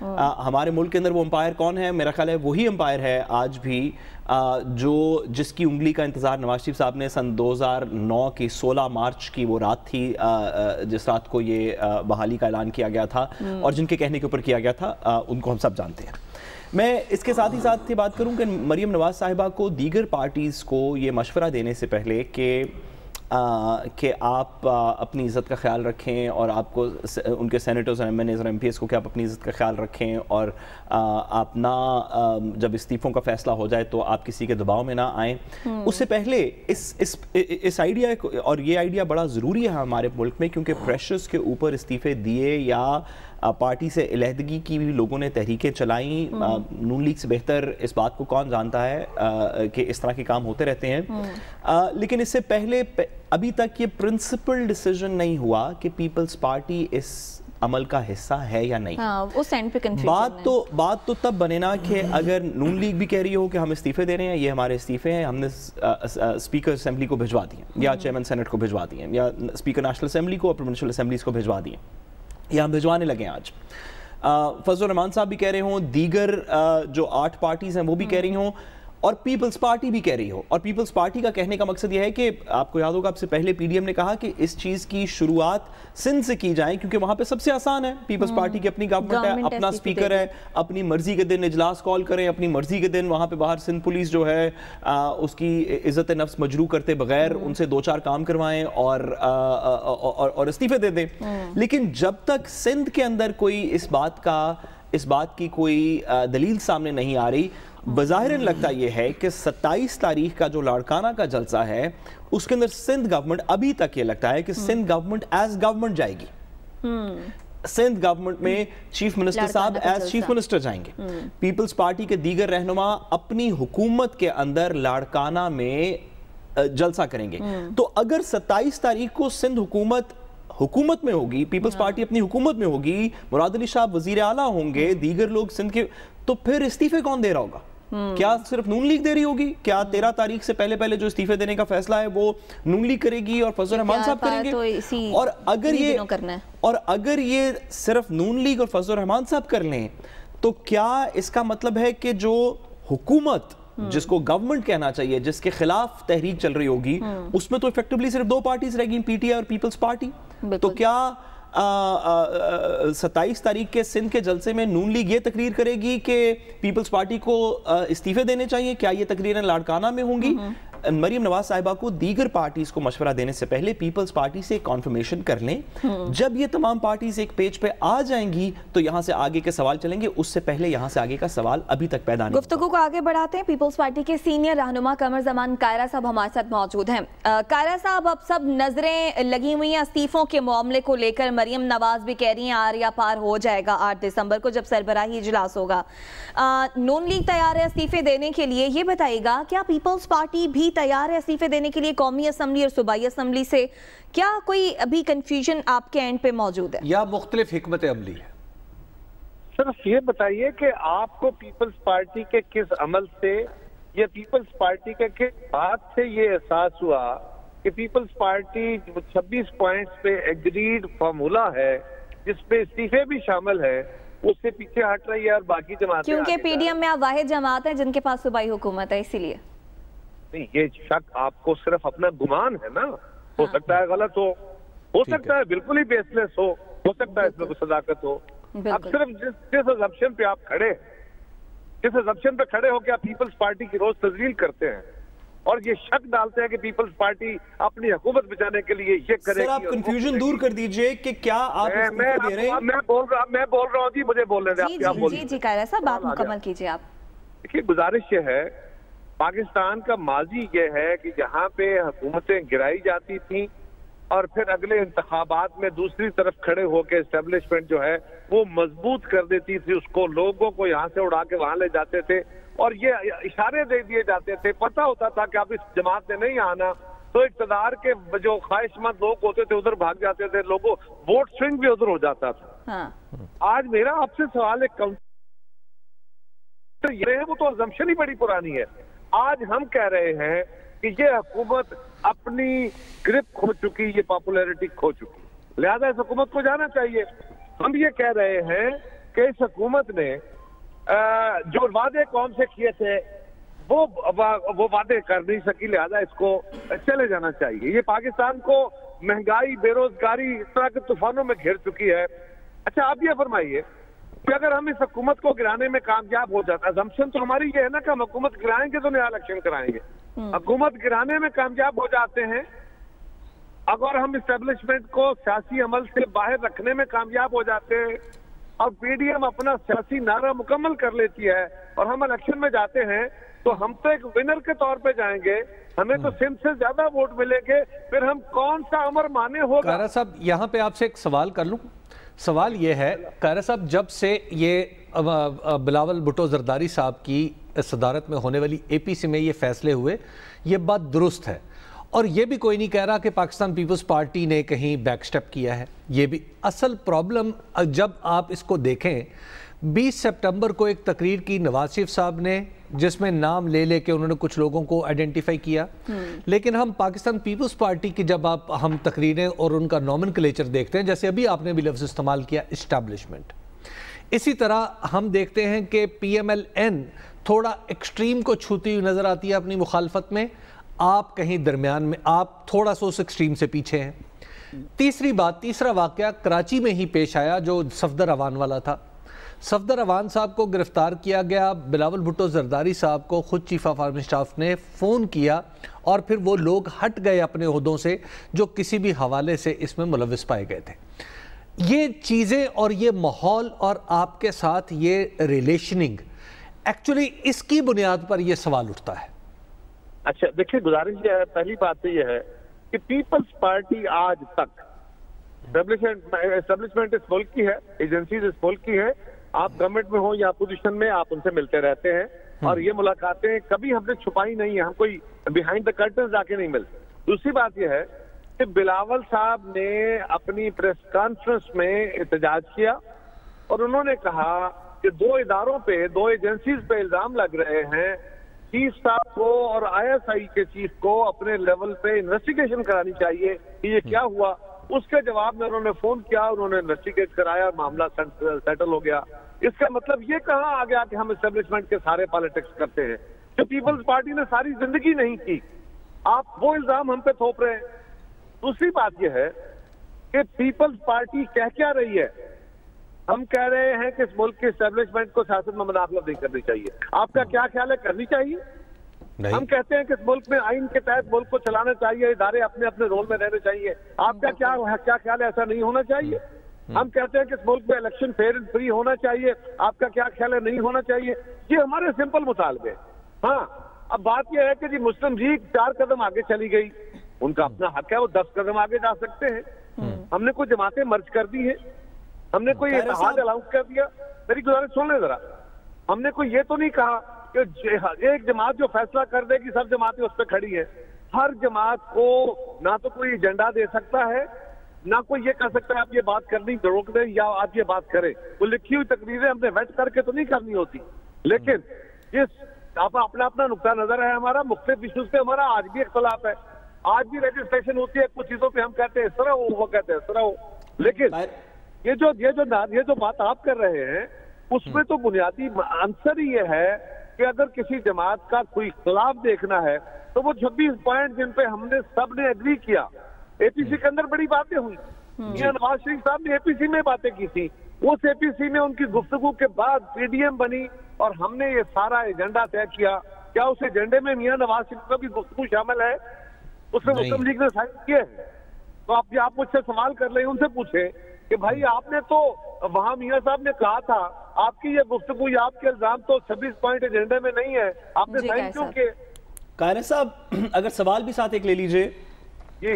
ہمارے ملک کے اندر وہ امپائر کون ہے؟ میرا خیال ہے وہی امپائر ہے آج بھی جس کی انگلی کا انتظار نواز شریف صاحب نے سن 2009 کی 16 مارچ کی وہ رات تھی جس رات کو یہ بحالی کا اعلان کیا گیا تھا اور جن کے کہنے کے اوپر کیا گیا تھا ان کو ہم سب جانتے ہیں۔ میں اس کے ساتھ ہی ساتھ یہ بات کروں کہ مریم نواز صاحبہ کو دیگر پارٹیز کو یہ مشورہ دینے سے پہلے کہ آپ اپنی عزت کا خیال رکھیں اور آپ کو ان کے سینیٹرز اور MNAs اور MPs کو کہ آپ اپنی عزت کا خیال رکھیں اور آپ نہ جب استعفوں کا فیصلہ ہو جائے تو آپ کسی کے دباؤ میں نہ آئیں، اس سے پہلے اس آئیڈیا اور یہ آئیڈیا بڑا ضروری ہے ہمارے ملک میں، کیونکہ پریشرز کے اوپر استعفے دیے یا پارٹی سے علیحدگی کی بھی لوگوں نے تحریکیں چلائیں۔ نون لیگ سے بہتر اس بات کو کون جانتا ہے کہ اس طرح کے کام ہوتے رہتے ہیں، لیکن اس سے پہلے ابھی تک یہ پرنسپل ڈیسیژن نہیں ہوا کہ پیپلز پارٹی اس عمل کا حصہ ہے یا نہیں۔ اس اینڈ پہ کنفیوژن ہے۔ بات تو تب بنے نا کہ اگر نون لیگ بھی کہہ رہی ہو کہ ہم استعفے دے رہے ہیں، یہ ہمارے استعفے ہیں، ہم نے اسپیکر اسمبلی کو بھجوا دیے یا چیئرمین سینٹ کو بھجوا دیے یا اسپیکر نیشنل اسمبلی کو اور پروونشل اسمبلیز کو بھجوا دیے یا ہم بھجوانے لگے ہیں آج۔ فضل الرحمان صاحب بھی کہہ رہے ہوں، دیگر جو 8 پارٹیز ہیں وہ بھی کہہ رہی ہوں اور پیپلز پارٹی بھی کہہ رہی ہو، اور پیپلز پارٹی کا کہنے کا مقصد یہ ہے کہ آپ کو یاد ہوگا آپ سے پہلے PDM نے کہا کہ اس چیز کی شروعات سندھ سے کی جائیں کیونکہ وہاں پہ سب سے آسان ہے، پیپلز پارٹی کی اپنی گورنمنٹ ہے، اپنا اسپیکر ہے، اپنی مرضی کے دن اجلاس کال کریں، اپنی مرضی کے دن وہاں پہ باہر سندھ پولیس جو ہے اس کی عزت نفس مجروح کرتے بغیر ان سے 2-4 کام کروائیں اور استعفے دے دیں۔ لیکن جب تک سندھ کے اندر کوئی اس بات کی کوئی دلیل سامنے نہیں آ رہی، بظاہر لگتا یہ ہے کہ 27 تاریخ کا جو لاڑکانہ کا جلسہ ہے اس کے اندر سندھ گورنمنٹ، ابھی تک یہ لگتا ہے کہ سندھ گورنمنٹ ایز گورنمنٹ جائے گی، سندھ گورنمنٹ میں چیف منسٹر صاحب ایز چیف منسٹر جائیں گے، پیپلز پارٹی کے دیگر رہنما اپنی حکومت کے اندر لاڑکانہ میں جلسہ کریں گے۔ تو اگر 27 تاریخ کو سندھ حکومت میں ہوگی، پیپلز پارٹی اپنی حکومت میں ہوگی، مراد علی شاہ وزیر اعلیٰ ہوں گے، دیگر لوگ سندھ کے، تو پھر استعفے کون دے رہا ہوگا؟ کیا صرف نون لیگ دے رہی ہوگی؟ کیا 13 تاریخ سے پہلے جو استعفے دینے کا فیصلہ ہے وہ نون لیگ کرے گی اور فضل الرحمان صاحب کریں گے؟ اور اگر یہ صرف نون لیگ اور فضل الرحمان صاحب کر لیں تو کیا اس کا مطلب ہے کہ جو حکومت جس کو گورنمنٹ کہنا چاہیے، جس کے خلاف تحریک چل رہی ہوگی، اس میں تو ایفیکٹولی صرف 2 پارٹیز رہ گی، PTI اور پیپلز پارٹی؟ تو کیا 27 تاریخ کے سندھ کے جلسے میں نون لیگ یہ تقریر کرے گی کہ پیپلز پارٹی کو استعفے دینے چاہیے؟ کیا یہ تقریریں لاڑکانہ میں ہوں گی؟ مریم نواز صاحبہ کو دیگر پارٹیز کو مشورہ دینے سے پہلے پیپلز پارٹی سے کانفرمیشن کر لیں۔ جب یہ تمام پارٹیز ایک پیج پہ آ جائیں گی تو یہاں سے آگے کے سوال چلیں گے، اس سے پہلے یہاں سے آگے کا سوال ابھی تک پیدا نہیں۔ گفتگو کو آگے بڑھاتے ہیں، پیپلز پارٹی کے سینئر رہنما قمر زمان کائرہ صاحب ہمارے ساتھ موجود ہیں۔ کائرہ صاحب، اب سب نظریں لگی ہوئی ہیں استعفوں کے معاملے کو لے کر، مریم نواز بھی کہہ رہی ہیں آریا پار ہو جائے گا 8 دسمبر کو جب سربراہی اجلاس ہوگا۔ نون لیگ تیار ہے استعفے دینے کے لیے، یہ بتائیے گا کیا پیپلز پارٹی بھی تیار ہے استعفے دینے کے لیے قومی اسمبلی اور صوبائی اسمبلی سے؟ کیا کوئی ابھی کنفیوژن آپ کے اینڈ پہ موجود ہے یا مختلف حکمت عملی ہے؟ صرف یہ بتائیے کہ آپ کو پیپلز پارٹی کے کس عمل سے یا پیپلز پارٹی کے کس بات سے یہ احساس ہوا کہ پیپلز پارٹی 26 پوائنٹس پہ ایگریڈ فارمولا ہے جس پہ استعفے بھی شامل ہے، اس سے پیچھے ہٹ رہی ہے اور باقی جماعتیں؟ کیونکہ PDM میں آپ واحد جماعت ہے جن کے پاس صوبائی حکومت ہے، اسی لیے نہیں، یہ شک آپ کو صرف اپنا گمان ہے نا، ہو سکتا ہے غلط ہو سکتا ہے بالکل ہی بیس لیس ہو سکتا ہے اس میں کوئی صداقت ہو۔ اب صرف جس اسمپشن پہ آپ کھڑے، جس اسمپشن پہ کھڑے ہو کے آپ پیپلز پارٹی کی روز تزلیل کرتے ہیں اور یہ شک ڈالتے ہیں کہ پیپلز پارٹی اپنی حکومت بچانے کے لیے یہ کرے گی۔ سر آپ کنفیوژن دور کر دیجئے کہ کیا آپ استعفے دے رہے ہیں؟ میں بول رہا ہوں جی، مجھے بولنے دیں آپ کیا بول رہے ہیں۔ جی کائرہ صاحب بات مکمل کیجئے آپ۔ دیکھیے، گزارش یہ ہے، پاکستان کا ماضی یہ ہے کہ جہاں پہ حکومتیں گرائی جاتی تھیں اور پھر اگلے انتخابات میں دوسری طرف کھڑے ہو کے اسٹیبلشمنٹ جو ہے وہ مضبوط کر دیتی تھی اس کو، لوگوں کو یہاں سے اڑا کے وہاں لے جاتے تھے اور یہ اشارے دے دیے جاتے تھے، پتہ ہوتا تھا کہ اب اس جماعت نے نہیں آنا تو اقتدار کے جو خواہش مند لوگ ہوتے تھے ادھر بھاگ جاتے تھے، لوگوں ووٹ سوئنگ بھی ادھر ہو جاتا تھا۔ آج میرا آپ سے سوال ہے، وہ تو assumption ہی بڑی پرانی ہے۔ آج ہم کہہ رہے ہیں کہ یہ حکومت اپنی گرپ کھو چکی، یہ پاپولیرٹی کھو چکی، لہذا اس حکومت کو جانا چاہیے۔ ہم یہ کہہ رہے ہیں کہ اس حکومت نے جو وعدے قوم سے کیے تھے وہ وعدے کر نہیں سکی، لہذا اس کو چلے جانا چاہیے. یہ پاکستان کو مہنگائی، بے روزگاری اس طرح کے طوفانوں میں گھیر چکی ہے. اچھا آپ یہ فرمائیے کہ اگر ہم اس حکومت کو گرانے میں کامیاب ہو جاتا، اسمپشن تو ہماری یہ ہے نا کہ ہم حکومت گرائیں گے تو نیا الیکشن کرائیں گے. حکومت گرانے میں کامیاب ہو جاتے ہیں، اگر ہم اسٹیبلشمنٹ کو سیاسی عمل سے باہر رکھنے میں کامیاب ہو جاتے ہیں اور پی ڈی ایم اپنا سیاسی نعرہ مکمل کر لیتی ہے اور ہم الیکشن میں جاتے ہیں تو ہم تو ایک ونر کے طور پہ جائیں گے، ہمیں تو سندھ سے زیادہ ووٹ ملیں گے، پھر ہم کون سا امر مانے ہوگا. قاہرہ صاحب یہاں پہ آپ سے ایک سوال کر لوں. سوال یہ ہے قاہرہ صاحب، جب سے یہ بلاول بھٹو زرداری صاحب کی صدارت میں ہونے والی اے پی سی میں یہ فیصلے ہوئے، یہ بات درست ہے اور یہ بھی کوئی نہیں کہہ رہا کہ پاکستان پیپلز پارٹی نے کہیں بیک سٹیپ کیا ہے. یہ بھی اصل پرابلم جب آپ اس کو دیکھیں، 20 سپٹمبر کو ایک تقریر کی نواز شریف صاحب نے جس میں نام لے لے کے انہوں نے کچھ لوگوں کو آئیڈینٹیفائی کیا، لیکن ہم پاکستان پیپلز پارٹی کی جب ہم تقریریں اور ان کا نومنکلیچر دیکھتے ہیں، جیسے ابھی آپ نے بھی لفظ استعمال کیا اسٹیبلشمنٹ، اسی طرح ہم دیکھتے ہیں کہ پی ایم ایل این تھوڑا ایکسٹریم کو چھوتی ہوئی نظر آتی ہے اپنی مخالفت میں، آپ کہیں درمیان میں، آپ تھوڑا سا اس ایکسٹریم سے پیچھے ہیں. تیسرا واقعہ کراچی میں ہی پیش آیا جو صفدر اوان والا تھا. صفدر اوان صاحب کو گرفتار کیا گیا، بلاول بھٹو زرداری صاحب کو خود چیف آف آرمی اسٹاف نے فون کیا اور پھر وہ لوگ ہٹ گئے اپنے عہدوں سے جو کسی بھی حوالے سے اس میں ملوث پائے گئے تھے. یہ چیزیں اور یہ ماحول اور آپ کے ساتھ یہ ریلیشننگ ایکچولی اس کی بنیاد پر یہ سوال اٹھتا ہے. اچھا دیکھیں، گزارش یہ ہے، پہلی بات تو یہ ہے کہ پیپلز پارٹی آج تک اسٹیبلشمنٹ اس ملک کی ہے، ایجنسیز اس ملک کی ہے، آپ گورنمنٹ میں ہوں یا اپوزیشن میں آپ ان سے ملتے رہتے ہیں اور یہ ملاقاتیں کبھی ہم نے چھپائی نہیں ہیں، ہم کوئی بیہائنڈ دا کرٹنز جا کے نہیں ملتے. دوسری بات یہ ہے کہ بلاول صاحب نے اپنی پریس کانفرنس میں احتجاج کیا اور انہوں نے کہا کہ 2 اداروں پہ، 2 ایجنسیز پہ الزام لگ رہے ہیں، چیف صاحب کو اور آئی ایس آئی کے چیف کو اپنے لیول پہ انویسٹیگیشن کرانی چاہیے کہ یہ کیا ہوا. اس کے جواب میں انہوں نے فون کیا، انہوں نے انویسٹیگیٹ کرایا، معاملہ سیٹل ہو گیا. اس کا مطلب یہ کہاں آ گیا کہ ہم اسٹیبلشمنٹ کے سارے پالیٹکس کرتے ہیں جو پیپلز پارٹی نے ساری زندگی نہیں کی. آپ وہ الزام ہم پہ تھوپ رہے ہیں. دوسری بات یہ ہے کہ پیپلز پارٹی کہہ کیا رہی ہے؟ ہم کہہ رہے ہیں کہ اس ملک کے اسٹیبلشمنٹ کو سیاست میں مداخلت نہیں کرنی چاہیے. آپ کا کیا خیال ہے، کرنی چاہیے؟ ہم کہتے ہیں کہ اس ملک میں آئین کے تحت ملک کو چلانا چاہیے، ادارے اپنے اپنے رول میں رہنے چاہیے. آپ کا کیا خیال ہے، ایسا نہیں ہونا چاہیے؟ ہم کہتے ہیں کہ اس ملک میں الیکشن فیئر اینڈ فری ہونا چاہیے، آپ کا کیا خیال ہے، نہیں ہونا چاہیے؟ یہ ہمارے سمپل مطالبے. ہاں اب بات یہ ہے کہ جی مسلم لیگ 4 قدم آگے چلی گئی، ان کا اپنا حق ہے، وہ 10 قدم آگے جا سکتے ہیں. ہم نے کوئی جماعتیں مرج کر دی ہیں، ہم نے کوئی اتحاد الاؤنس کر دیا. میری گزارش سن لیں ذرا، ہم نے کوئی یہ تو نہیں کہا کہ ایک جماعت جو فیصلہ کر دے گی سب جماعتیں اس پہ کھڑی ہیں. ہر جماعت کو نہ تو کوئی ایجنڈا دے سکتا ہے، نہ کوئی یہ کہہ سکتا ہے آپ یہ بات کرنی روک دیں یا آپ یہ بات کریں. وہ لکھی ہوئی تقریریں ہم نے ویٹ کر کے تو نہیں کرنی ہوتی، لیکن اپنا اپنا نقطہ نظر ہے ہمارا. مختلف ایشوز پہ ہمارا آج بھی اختلاف ہے، آج بھی رجسٹریشن ہوتی ہے، کچھ چیزوں پہ ہم کہتے ہیں اس طرح ہو، وہ کہتے ہیں اس طرح ہو. لیکن یہ جو بات آپ کر رہے ہیں اس میں تو بنیادی عنصر ہی یہ ہے کہ اگر کسی جماعت کا کوئی اختلاف دیکھنا ہے تو وہ 26 پوائنٹ جن پہ ہم نے سب نے ایگری کیا. اے پی سی کے اندر بڑی باتیں ہوئی، میاں نواز شریف صاحب نے اے پی سی میں باتیں کی تھی، اس اے پی سی میں ان کی گفتگو کے بعد پی ڈی ایم بنی اور ہم نے یہ سارا ایجنڈا طے کیا. کیا اس ایجنڈے میں میاں نواز شریف کا بھی گفتگو شامل ہے؟ اس میں مسلم لیگ نے سائن کیے ہیں. تو آپ مجھ سے سوال کر لیں، ان سے پوچھیں کہ بھائی آپ نے تو وہاں میاں صاحب نے کہا تھا، آپ کی یہ گفتگو یا آپ کے الزام تو 26 پوائنٹ ایجنڈے میں نہیں ہے، آپ نے سائن کیوں کیے؟ قاہرہ صاحب اگر سوال بھی ساتھ ایک لے لیجئے.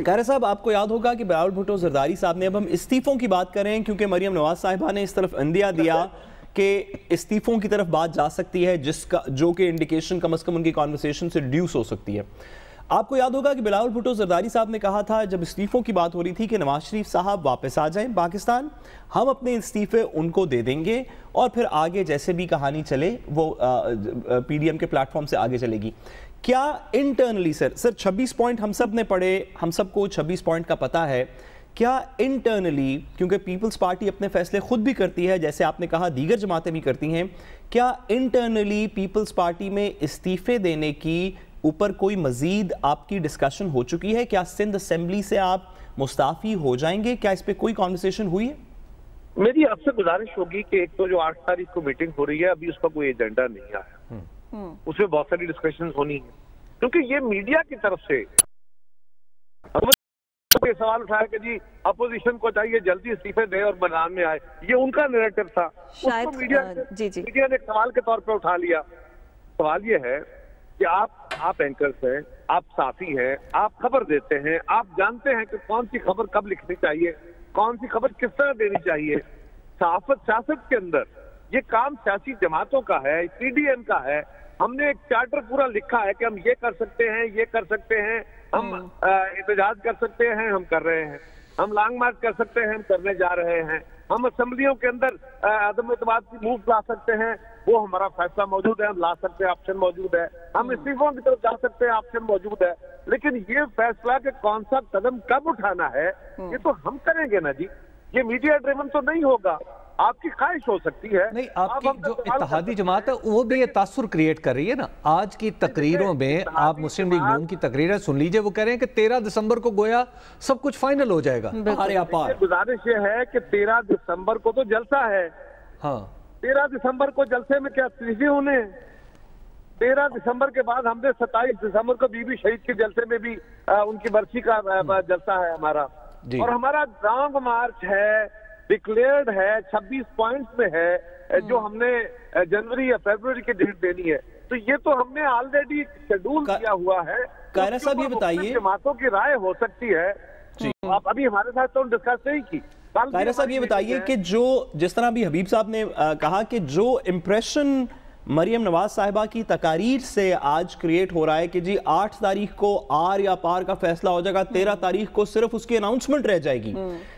قاہرہ صاحب آپ کو یاد ہوگا کہ بلاول بھٹو زرداری صاحب نے، اب ہم استعفوں کی بات کریں کیونکہ مریم نواز صاحبہ نے اس طرف اندیا دیا کہ استعفوں کی طرف بات جا سکتی ہے، جو کہ انڈیکیشن کم از کم ان کی کانورسیشن سے ریڈیوس ہو سکتی ہے. آپ کو یاد ہوگا کہ بلاول بھٹو زرداری صاحب نے کہا تھا جب استعفوں کی بات ہو رہی تھی کہ نواز شریف صاحب واپس آ جائیں پاکستان، ہم اپنے استعفے ان کو دے دیں گے اور پھر آگے جیسے بھی کہانی چلے وہ پی ڈی ایم کے پلیٹ فارم سے آگے چلے گی. کیا انٹرنلی سر 26 پوائنٹ ہم سب نے پڑھے، ہم سب کو 26 پوائنٹ کا پتہ ہے، کیا انٹرنلی، کیونکہ پیپلز پارٹی اپنے فیصلے خود بھی کرتی ہے جیسے آپ نے کہا دیگر جماعتیں بھی کرتی ہیں، کیا انٹرنلی پیپلز پارٹی میں استعفے دینے کی اوپر کوئی مزید آپ کی ڈسکشن ہو چکی ہے؟ کیا سندھ اسمبلی سے آپ مستعفی ہو جائیں گے؟ کیا اس پہ کوئی کانورسیشن ہوئی ہے؟ میری آپ سے گزارش ہوگی کہ ایک تو جو 8 تاریخ کو میٹنگ ہو رہی ہے ابھی اس کا کوئی ایجنڈا نہیں آیا، اس میں بہت ساری ڈسکشنز ہونی ہیں، کیونکہ یہ میڈیا کی طرف سے سوال اٹھایا کہ جی اپوزیشن کو چاہیے جلدی استعفے دے اور میدان میں آئے، یہ ان کا نیریٹو تھا، شاید میڈیا نے ایک سوال کے طور پہ اٹھا لیا۔ سوال یہ ہے کہ آپ اینکرز ہیں، آپ صحافی ہیں، آپ خبر دیتے ہیں، آپ جانتے ہیں کہ کون سی خبر کب لکھنی چاہیے، کون سی خبر کس طرح دینی چاہیے۔ صحافت سیاست کے اندر یہ کام سیاسی جماعتوں کا ہے، پی ڈی ایم کا ہے۔ ہم نے ایک چارٹر پورا لکھا ہے کہ ہم یہ کر سکتے ہیں، یہ کر سکتے ہیں، ہم احتجاج کر سکتے ہیں، ہم کر رہے ہیں، ہم لانگ مارچ کر سکتے ہیں، ہم کرنے جا رہے ہیں، ہم اسمبلیوں کے اندر عدم اعتماد کی موو لا سکتے ہیں، وہ ہمارا فیصلہ موجود ہے، ہم لا سکتے ہیں، آپشن موجود ہے، ہم استعفوں کی طرف جا سکتے ہیں، آپشن موجود ہے، لیکن یہ فیصلہ کہ کون سا قدم کب اٹھانا ہے یہ تو ہم کریں گے نا جی، یہ میڈیا ڈریون تو نہیں ہوگا۔ آپ کی خواہش ہو سکتی ہے، نہیں آپ کی جو اتحادی جماعت ہے وہ بھی یہ تاثر کریٹ کر رہی ہے نا۔ آج کی تقریروں میں آپ مسلم لیگ نون کی تقریریں سن لیجئے، وہ کہہ رہے ہیں کہ 13 دسمبر کو گویا سب کچھ فائنل ہو جائے گا۔ گزارش یہ ہے کہ 13 دسمبر کو تو جلسہ ہے، ہاں 13 دسمبر کو جلسے میں کیا استعفے ہونے ہیں؟ 13 دسمبر کے بعد ہم نے 27 دسمبر کو بی بی شہید کے جلسے میں بھی ان کی برسی کا جلسہ ہے ہمارا، اور ہمارا لانگ مارچ ہے، ڈکلیئرڈ ہے، 26 پوائنٹس میں ہے جو ہم نے جنوری یا فیبروری کی ڈیٹ دینی ہے، تو یہ تو ہم نے آلریڈی شیڈول کیا ہوا ہے۔ قاہرہ صاحب یہ بتائیے، جماعتوں کی رائے ہو سکتی ہے، آپ ابھی ہمارے ساتھ تو ڈسکس نہیں کی۔ قاہرہ صاحب یہ بتائیے کہ جو جس طرح بھی حبیب صاحب نے کہا کہ جو امپریشن مریم نواز صاحبہ کی تقاریر سے آج کریٹ ہو رہا ہے کہ جی 8 تاریخ کو آر یا پار کا فیصلہ ہو جائے گا، 13 تاریخ کو صرف اس کی اناؤنسمنٹ رہ جائے گی،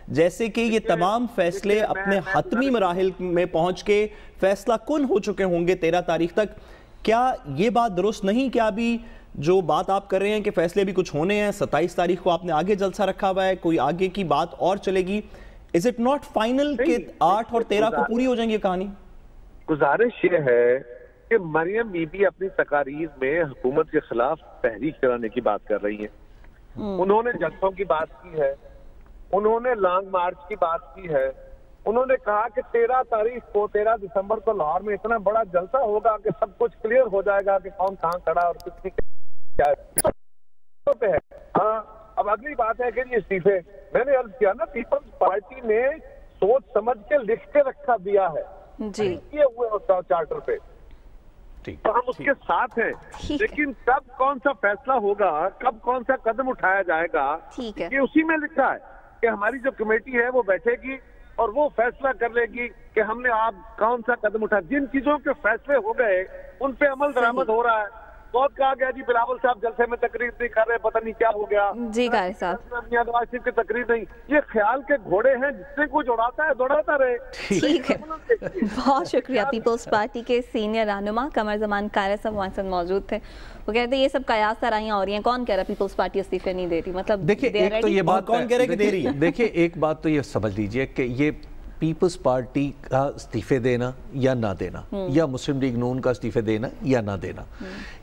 جیسے کہ یہ تمام فیصلے اپنے حتمی مراحل میں پہنچ کے فیصلہ کن ہو چکے ہوں گے 13 تاریخ تک، کیا یہ بات درست نہیں؟ کیا ابھی جو بات آپ کر رہے ہیں کہ فیصلے بھی کچھ ہونے ہیں، 27 تاریخ کو آپ نے آگے جلسہ رکھا ہوا ہے، کوئی آگے کی بات اور چلے گی، از اٹ ناٹ فائنل کہ 8 اور 13 کو پوری ہو جائیں گی کہانی؟ گزارش یہ ہے کہ مریم بی بی اپنی تقاریر میں حکومت کے خلاف تحریک چلانے کی بات کر رہی ہیں، انہوں نے جلسوں کی بات کی ہے، انہوں نے لانگ مارچ کی بات کی ہے، انہوں نے کہا کہ 13 تاریخ کو 13 دسمبر کو لاہور میں اتنا بڑا جلسہ ہوگا کہ سب کچھ کلیئر ہو جائے گا کہ کون کہاں کھڑا اور کس کی کیا ہے۔ ہاں اب اگلی بات ہے کہ یہ استعفے، میں نے عرض کیا نا پیپلز پارٹی نے سوچ سمجھ کے لکھ کے رکھا دیا ہے جی کیے ہوئے چارٹر پہ، تو ہم اس کے ساتھ ہیں، لیکن کب کون سا فیصلہ ہوگا، کب کون سا قدم اٹھایا جائے گا، یہ اسی میں لکھا ہے کہ ہماری جو کمیٹی ہے وہ بیٹھے گی اور وہ فیصلہ کر لے گی کہ ہم نے آپ کون سا قدم اٹھایا۔ جن چیزوں کے فیصلے ہو گئے ان پہ عمل درآمد ہو رہا ہے۔ بہت کہا گیا جی بلاول صاحب جلسے میں تقریر نہیں کر رہے، پتہ نہیں کیا ہو گیا، جی قاری صاحب نواز شریف کی تقریر نہیں، یہ خیال کے گھوڑے ہیں، جس سے کچھ اڑاتا ہے دوڑاتا رہے۔ ٹھیک ہے، بہت شکریہ۔ پیپلز پارٹی کے سینئر رہنما قمر زمان قاہرہ صاحب ہمارے ساتھ موجود تھے، وہ کہتے ہیں یہ سب قیاس سرائیاں ہو رہی ہیں، کون کہہ رہا پیپلز پارٹی استعفے نہیں دے رہی؟ مطلب دیکھیں ایک تو یہ بات کون کہہ رہا ہے کہ دے رہی ہے؟ دیکھیں ایک بات تو یہ سمجھ لیجئے کہ یہ پیپلز پارٹی کا استعفے دینا یا نہ دینا، یا مسلم لیگ نون کا استعفے دینا یا نہ دینا،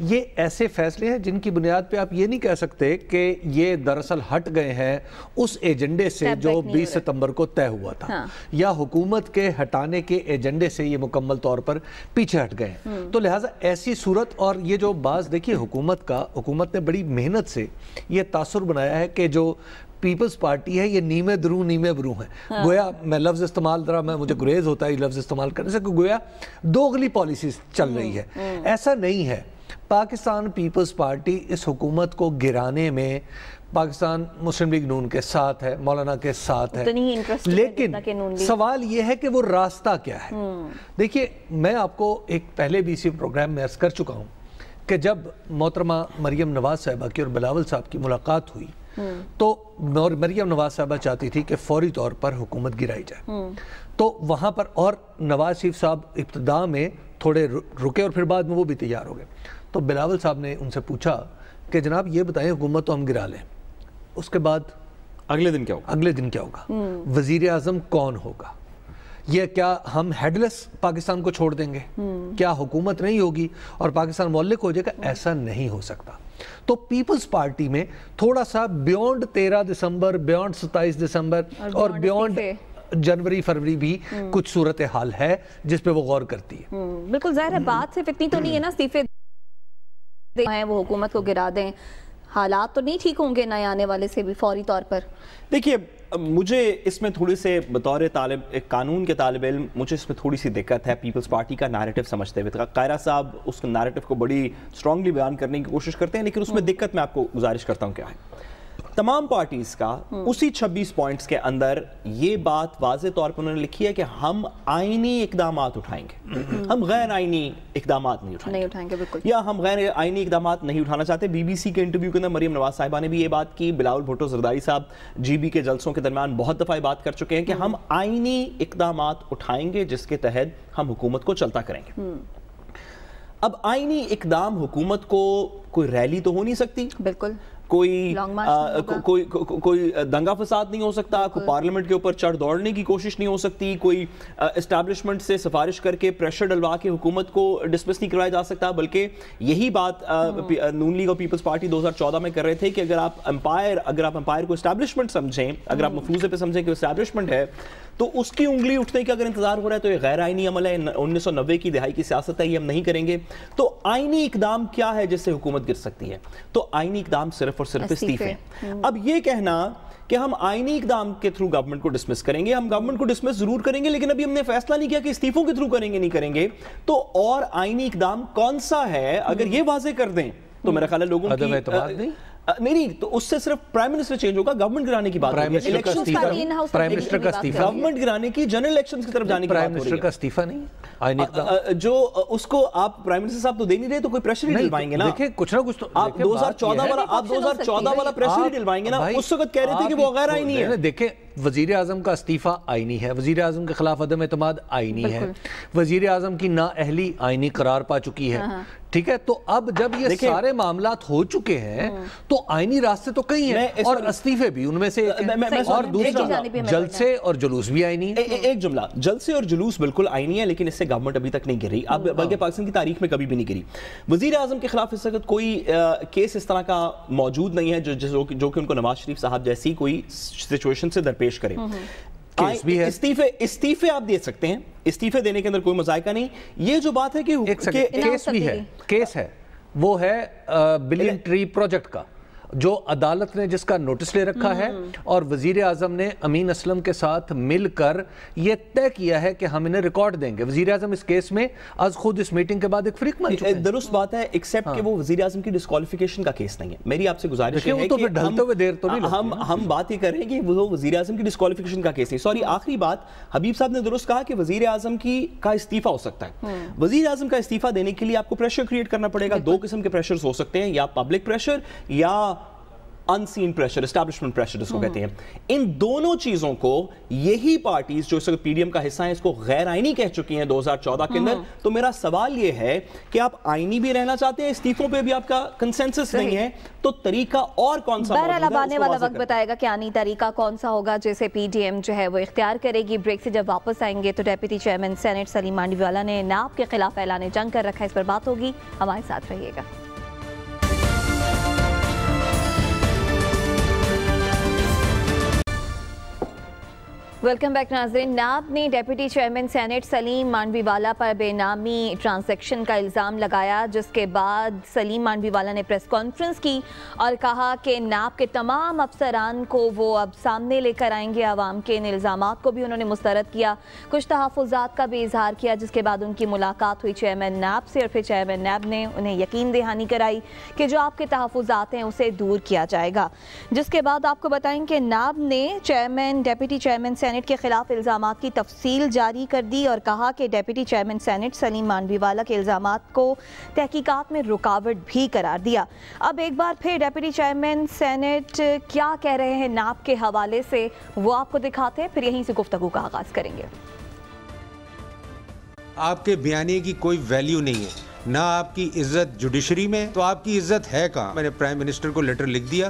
یہ ایسے فیصلے ہیں جن کی بنیاد پہ آپ یہ نہیں کہہ سکتے کہ یہ دراصل ہٹ گئے ہیں اس ایجنڈے سے جو 20 ستمبر کو طے ہوا تھا، یا حکومت کے ہٹانے کے ایجنڈے سے یہ مکمل طور پر پیچھے ہٹ گئے ہیں۔ تو لہٰذا ایسی صورت، اور یہ جو بعض دیکھیے حکومت نے بڑی محنت سے یہ تاثر بنایا ہے کہ جو پیپلز پارٹی ہے یہ نیمے درو نیمے برو ہیں، گویا میں لفظ استعمال مجھے گریز ہوتا ہے لفظ استعمال کرنے سے، کہ گویا دوغلی پالیسیز چل رہی ہے۔ ایسا نہیں ہے، پاکستان پیپلز پارٹی اس حکومت کو گرانے میں پاکستان مسلم لیگ نون کے ساتھ ہے، مولانا کے ساتھ ہے، لیکن سوال یہ ہے کہ وہ راستہ کیا ہے۔ دیکھیے میں آپ کو ایک پہلے بھی اسی پروگرام میں عرض کر چکا ہوں کہ جب محترمہ مریم نواز صاحبہ کی اور بلاول صاحب کی ملاقات ہوئی تو مریم نواز صاحبہ چاہتی تھی کہ فوری طور پر حکومت گرائی جائے، تو وہاں پر، اور نواز شریف صاحب ابتدا میں تھوڑے رکے اور پھر بعد میں وہ بھی تیار ہو گئے، تو بلاول صاحب نے ان سے پوچھا کہ جناب یہ بتائیں حکومت تو ہم گرا لیں، اس کے بعد اگلے دن کیا ہوگا؟ اگلے دن کیا ہوگا؟ وزیر اعظم کون ہوگا؟ یہ کیا ہم ہیڈ لیس پاکستان کو چھوڑ دیں گے؟ کیا حکومت نہیں ہوگی اور پاکستان معلق ہو جائے گا؟ ایسا نہیں ہو سکتا. تو پیپلز پارٹی میں تھوڑا سا بیونڈ 13 دسمبر، بیونڈ 27 دسمبر اور بیونڈ جنوری فروری بھی کچھ صورتحال ہے جس پہ وہ غور کرتی ہے. بالکل ظاہر ہے بات صرف اتنی تو نہیں ہے نا استعفے ہیں وہ حکومت کو گرا دیں، حالات تو نہیں ٹھیک ہوں گے نئے آنے والے سے بھی فوری طور پر. دیکھیے مجھے اس میں تھوڑی سے بطور قانون کے طالب علم مجھے اس میں تھوڑی سی دقت ہے پیپلز پارٹی کا نیریٹو سمجھتے ہوئے. قاہرہ صاحب اس نیریٹو کو بڑی سٹرونگلی بیان کرنے کی کوشش کرتے ہیں، لیکن اس میں دقت میں آپ کو گزارش کرتا ہوں کیا ہے. تمام پارٹیز کا اسی 26 پوائنٹس کے اندر یہ بات واضح طور پر انہوں نے لکھی ہے کہ ہم آئینی اقدامات اٹھائیں گے، ہم غیر آئینی اقدامات نہیں اٹھائیں گے بالکل، یا ہم غیر آئینی اقدامات نہیں اٹھانا چاہتے. بی بی سی کے انٹرویو کے اندر مریم نواز صاحبہ نے بھی یہ بات کی، بلاول بھٹو زرداری صاحب جی بی کے جلسوں کے درمیان بہت دفعہ بات کر چکے ہیں کہ ہم آئینی اقدامات اٹھائیں گے جس کے تحت ہم حکومت کو چلتا کریں گے. اب آئینی اقدام حکومت کو کوئی ریلی تو ہو نہیں سکتی، بالکل کوئی دنگا فساد نہیں ہو سکتا، کوئی پارلیمنٹ کے اوپر چڑھ دوڑنے کی کوشش نہیں ہو سکتی، کوئی اسٹیبلشمنٹ سے سفارش کر کے پریشر ڈلوا کے حکومت کو ڈسمس نہیں کروایا جا سکتا. بلکہ یہی بات نون لیگ اور پیپلز پارٹی 2014 میں کر رہے تھے کہ اگر آپ امپائر کو اسٹیبلشمنٹ سمجھیں، اگر آپ مفروضے پہ سمجھیں کہ اسٹیبلشمنٹ ہے، تو اس کی انگلی اٹھنے کا اگر انتظار ہو رہا ہے تو یہ غیر آئینی عمل ہے، 1990 کی دہائی کی سیاست ہے، یہ ہم نہیں کریں گے. تو آئینی اقدام کیا ہے جس سے حکومت گر سکتی ہے؟ تو آئینی اقدام صرف اور صرف استعفے. اب یہ کہنا کہ ہم آئینی اقدام کے تھرو گورنمنٹ کو ڈسمس کریں گے، ہم گورنمنٹ کو ڈسمس ضرور کریں گے لیکن ابھی ہم نے فیصلہ نہیں کیا کہ استعفوں کے تھرو کریں گے نہیں کریں گے. تو اور آئینی اقدام کون سا ہے اگر یہ واضح کر دیں تو میرا خیال ہے لوگوں کی نہیں، تو اس سے صرف پرائم منسٹر چینج ہوگا، گورنمنٹ گرانے کی بات ہوگی، پرائم منسٹر کا استعفیٰ، گورنمنٹ گرانے کی جنرل الیکشنز کی طرف جانے کی بات ہو رہی ہے. پرائم منسٹر کا استعفیٰ نہیں آئینی اقدام جو اس کو آپ پرائم منسٹر صاحب تو دے نہیں رہے تو کوئی پریشر ہی ڈلوائیں گے نا. دیکھیں کچھ نہ کچھ تو آپ 2014 والا پریشر ہی ڈلوائیں گے نا. اس وقت کہہ رہے تھے کہ وہ غیر آئینی ہے. دیکھیں وزیر اعظم کا استعفیٰ آئینی ہے، وزیر اعظم کے خلاف عدم اعتماد آئینی ہے، وزیر اعظم کی نااہلی آئینی قرار پا چکی ہے. ٹھیک ہے، تو اب جب یہ سارے معاملات ہو چکے ہیں تو آئینی راستے تو کئی ہیں اور استعفے بھی ان میں سے، اور دوسرا جلسے اور جلوس بھی آئینی ہے. ایک جملہ، جلسے اور جلوس بالکل آئینی ہے لیکن اس سے گورنمنٹ ابھی تک نہیں گری، اب بلکہ پاکستان کی تاریخ میں کبھی بھی نہیں گری. وزیر اعظم کے خلاف اس وقت کوئی کیس اس طرح کا موجود نہیں ہے جو کہ ان کو نواز شریف صاحب جیسی کوئی سچویشن سے درپیش کرے. استعفے آپ دے سکتے ہیں، استعفے دینے کے اندر کوئی مذائقہ نہیں. یہ جو بات ہے کہ کیس بھی ہے، کیس ہے، وہ ہے بلین ٹری پروجیکٹ کا جو عدالت نے جس کا نوٹس لے رکھا ہے اور وزیر اعظم نے امین اسلم کے ساتھ مل کر یہ طے کیا ہے کہ ہم انہیں ریکارڈ دیں گے. وزیر اعظم اس کیس میں از خود اس میٹنگ کے بعد ایک فریق بن چکے ہیں. درست بات ہے، ایکسیپٹ کہ وہ وزیر اعظم کی ڈسکوالیفیکیشن کا کیس نہیں ہے. میری آپ سے گزارش ہے کہ ہم بات یہ کر رہے ہیں کہ وہ وزیر اعظم کی ڈسکوالیفیکیشن کا کیس نہیں. سوری، آخری بات حبیب صاحب نے درست کہا کہ وزیر اعظم کا استعفیٰ ہو سکتا ہے. وزیر اعظم کا استعفیٰ دینے کے لیے آپ کو پریشر کریٹ کرنا پڑے گا. دو قسم کے پریشرز ہو سکتے ہیں، یا پبلک پریشر یا ان سین پریشر، اسٹیبلشمنٹ پریشر جس کو کہتے ہیں. ان دونوں چیزوں کو یہی پارٹیز جو اس وقت پی ڈی ایم کا حصہ ہیں اس کو غیر آئینی کہہ چکی ہیں 2014 کے اندر. تو میرا سوال یہ ہے کہ آپ آئینی بھی رہنا چاہتے ہیں، استعفوں پہ بھی آپ کا کنسنسس نہیں ہے، تو طریقہ اور کون سا موجود ہے؟ بہرحال آنے والا وقت بتائے گا کہ آنی طریقہ کون سا ہوگا جیسے پی ڈی ایم جو ہے وہ اختیار کرے گی. بریک سے جب واپس آئیں گے تو ڈیپٹی چیئرمین سینیٹ سلیم مانڈی والا نے ناب کے خلاف اعلان جنگ کر رکھا ہے، اس پر بات ہوگی. ہمارے ساتھ رہیے گا. ویلکم بیک ناظرین. ناب نے ڈیپٹی چیئرمین سینیٹ سلیم مانڈوی والا پر بے نامی ٹرانزیکشن کا الزام لگایا، جس کے بعد سلیم مانڈوی والا نے پریس کانفرنس کی اور کہا کہ ناب کے تمام افسران کو وہ اب سامنے لے کر آئیں گے. عوام کے ان الزامات کو بھی انہوں نے مسترد کیا، کچھ تحفظات کا بھی اظہار کیا، جس کے بعد ان کی ملاقات ہوئی چیئرمین نیب سے اور پھر چیئرمین نیب نے انہیں یقین دہانی کرائی کہ جو آپ کے تحفظات ہیں اسے دور کیا جائے گا. جس کے بعد آپ کو بتائیں کہ نیب نے ڈیپٹی چیئرمین سینیٹ کے خلاف الزامات کی تفصیل جاری کر دی اور کہا کہ ڈیپٹی چیئرمین سینیٹ سلیم مانڈوی والا کے الزامات کو تحقیقات میں رکاوٹ بھی قرار دیا. اب ایک بار پھر ڈیپٹی چیئرمین سینیٹ کیا کہہ رہے ہیں ناب کے حوالے سے وہ آپ کو دکھاتے ہیں، پھر یہیں سے گفتگو کا آغاز کریں گے. آپ کے بیانیے کی کوئی ویلیو نہیں ہے، نہ آپ کی عزت جوڈیشری میں، تو آپ کی عزت ہے کہاں؟ میں نے پرائم منسٹر کو لیٹر لکھ دیا